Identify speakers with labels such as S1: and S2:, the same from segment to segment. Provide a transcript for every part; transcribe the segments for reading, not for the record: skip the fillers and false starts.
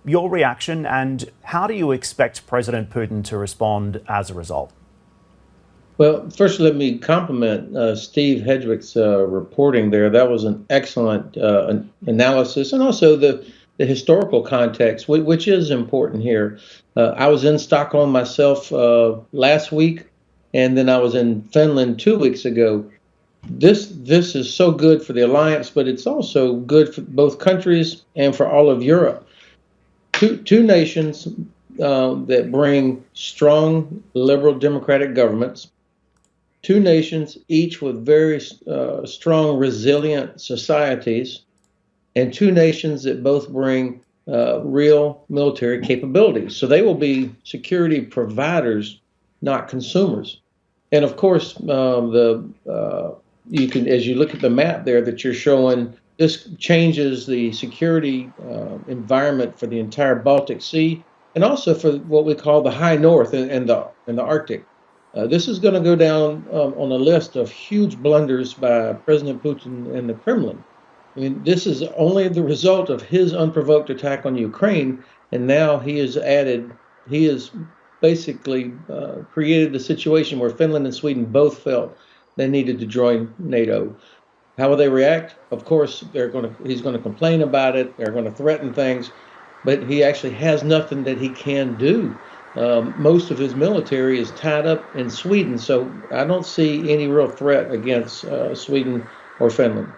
S1: Your reaction, and how do you expect President Putin to respond as a result?
S2: Well, first, let me compliment Steve Hedrick's reporting there. That was an excellent analysis, and also the historical context, which is important here. I was in Stockholm myself last week, and then I was in Finland 2 weeks ago. This is so good for the alliance, but it's also good for both countries and for all of Europe. Two nations that bring strong liberal democratic governments, two nations, each with very strong, resilient societies, and two nations that both bring real military capabilities. So they will be security providers, not consumers. And of course, the you can, as you look at the map there that you're showing, this changes the security environment for the entire Baltic Sea, and also for what we call the High North and the Arctic. This is going to go down on a list of huge blunders by President Putin and the Kremlin. I mean, this is only the result of his unprovoked attack on Ukraine, and now he has basically created a situation where Finland and Sweden both felt they needed to join NATO. How will they react? Of course, he's going to complain about it. They're going to threaten things, but he actually has nothing that he can do. Most of his military is tied up in Sweden, so I don't see any real threat against Sweden or Finland.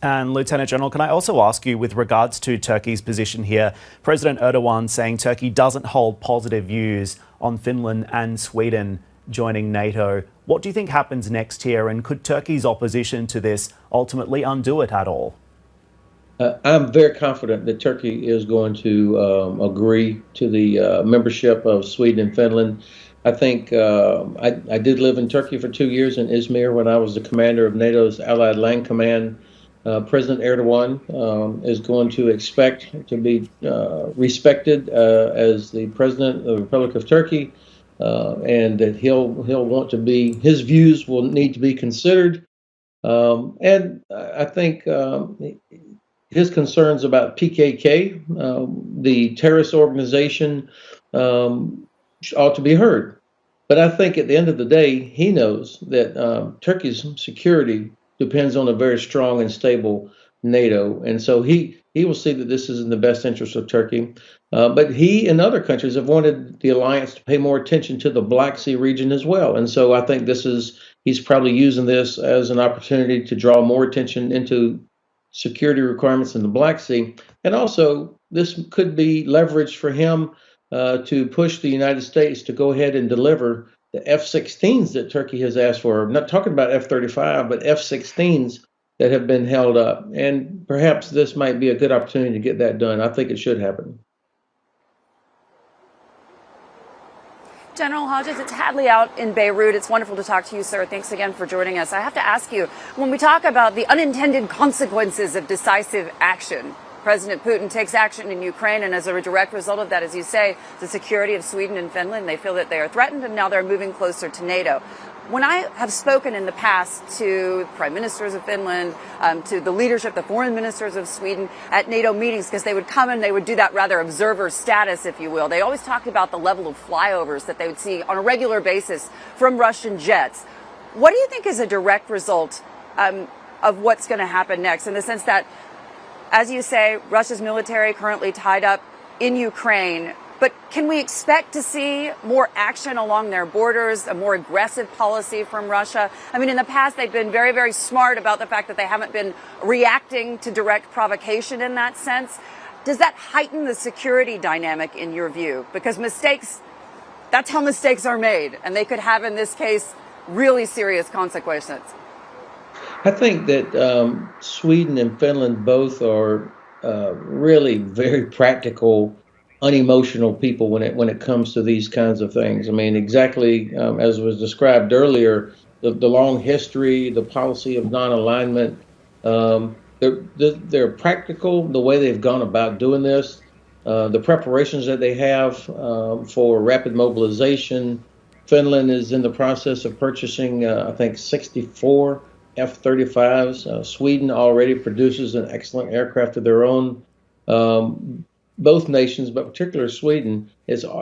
S1: And Lieutenant General, can I also ask you, with regards to Turkey's position here, President Erdogan saying Turkey doesn't hold positive views on Finland and Sweden joining NATO. What do you think happens next here, and could Turkey's opposition to this ultimately undo it at all?
S2: I'm very confident that Turkey is going to agree to the membership of Sweden and Finland. I think I did live in Turkey for 2 years in Izmir when I was the commander of NATO's Allied Land Command. President Erdogan is going to expect to be respected as the president of the Republic of Turkey, and that he'll want to be, his views will need to be considered. And I think his concerns about PKK, the terrorist organization, ought to be heard. But I think at the end of the day, he knows that Turkey's security depends on a very strong and stable NATO. And so he will see that this is in the best interest of Turkey. But he and other countries have wanted the alliance to pay more attention to the Black Sea region as well. And so I think he's probably using this as an opportunity to draw more attention into security requirements in the Black Sea. And also, this could be leverage for him to push the United States to go ahead and deliver the F-16s that Turkey has asked for. I'm not talking about F-35, but F-16s that have been held up. And perhaps this might be a good opportunity to get that done. I think it should happen.
S3: General Hodges, it's Hadley out in Beirut. It's wonderful to talk to you, sir. Thanks again for joining us. I have to ask you, when we talk about the unintended consequences of decisive action, President Putin takes action in Ukraine, and as a direct result of that, as you say, the security of Sweden and Finland, they feel that they are threatened, and now they're moving closer to NATO. When I have spoken in the past to prime ministers of Finland, to the leadership, the foreign ministers of Sweden at NATO meetings, because they would come and they would do that rather observer status, if you will, they always talked about the level of flyovers that they would see on a regular basis from Russian jets. What do you think is a direct result of what's going to happen next, in the sense that, as you say, Russia's military currently tied up in Ukraine? But can we expect to see more action along their borders, a more aggressive policy from Russia? I mean, in the past, they've been very, very smart about the fact that they haven't been reacting to direct provocation in that sense. Does that heighten the security dynamic in your view? Because that's how mistakes are made. And they could have, in this case, really serious consequences.
S2: I think that Sweden and Finland both are really very practical, unemotional people when it comes to these kinds of things. I mean, exactly as was described earlier, the long history, the policy of non-alignment, they're practical, the way they've gone about doing this, the preparations that they have for rapid mobilization. Finland is in the process of purchasing, I think, 64 F-35s. Sweden already produces an excellent aircraft of their own. both nations, but particularly Sweden,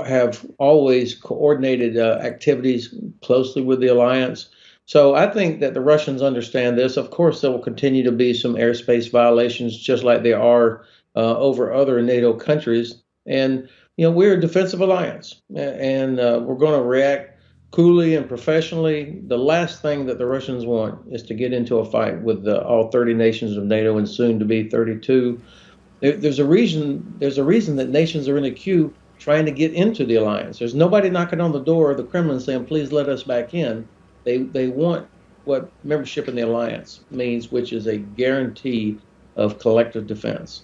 S2: have always coordinated activities closely with the alliance. So I think that the Russians understand this. Of course, there will continue to be some airspace violations, just like there are over other NATO countries. And we're a defensive alliance, and we're going to react coolly and professionally. The last thing that the Russians want is to get into a fight with all 30 nations of NATO and soon to be 32. There's a reason. There's a reason that nations are in a queue trying to get into the alliance. There's nobody knocking on the door of the Kremlin saying, "Please let us back in." They want what membership in the alliance means, which is a guarantee of collective defense.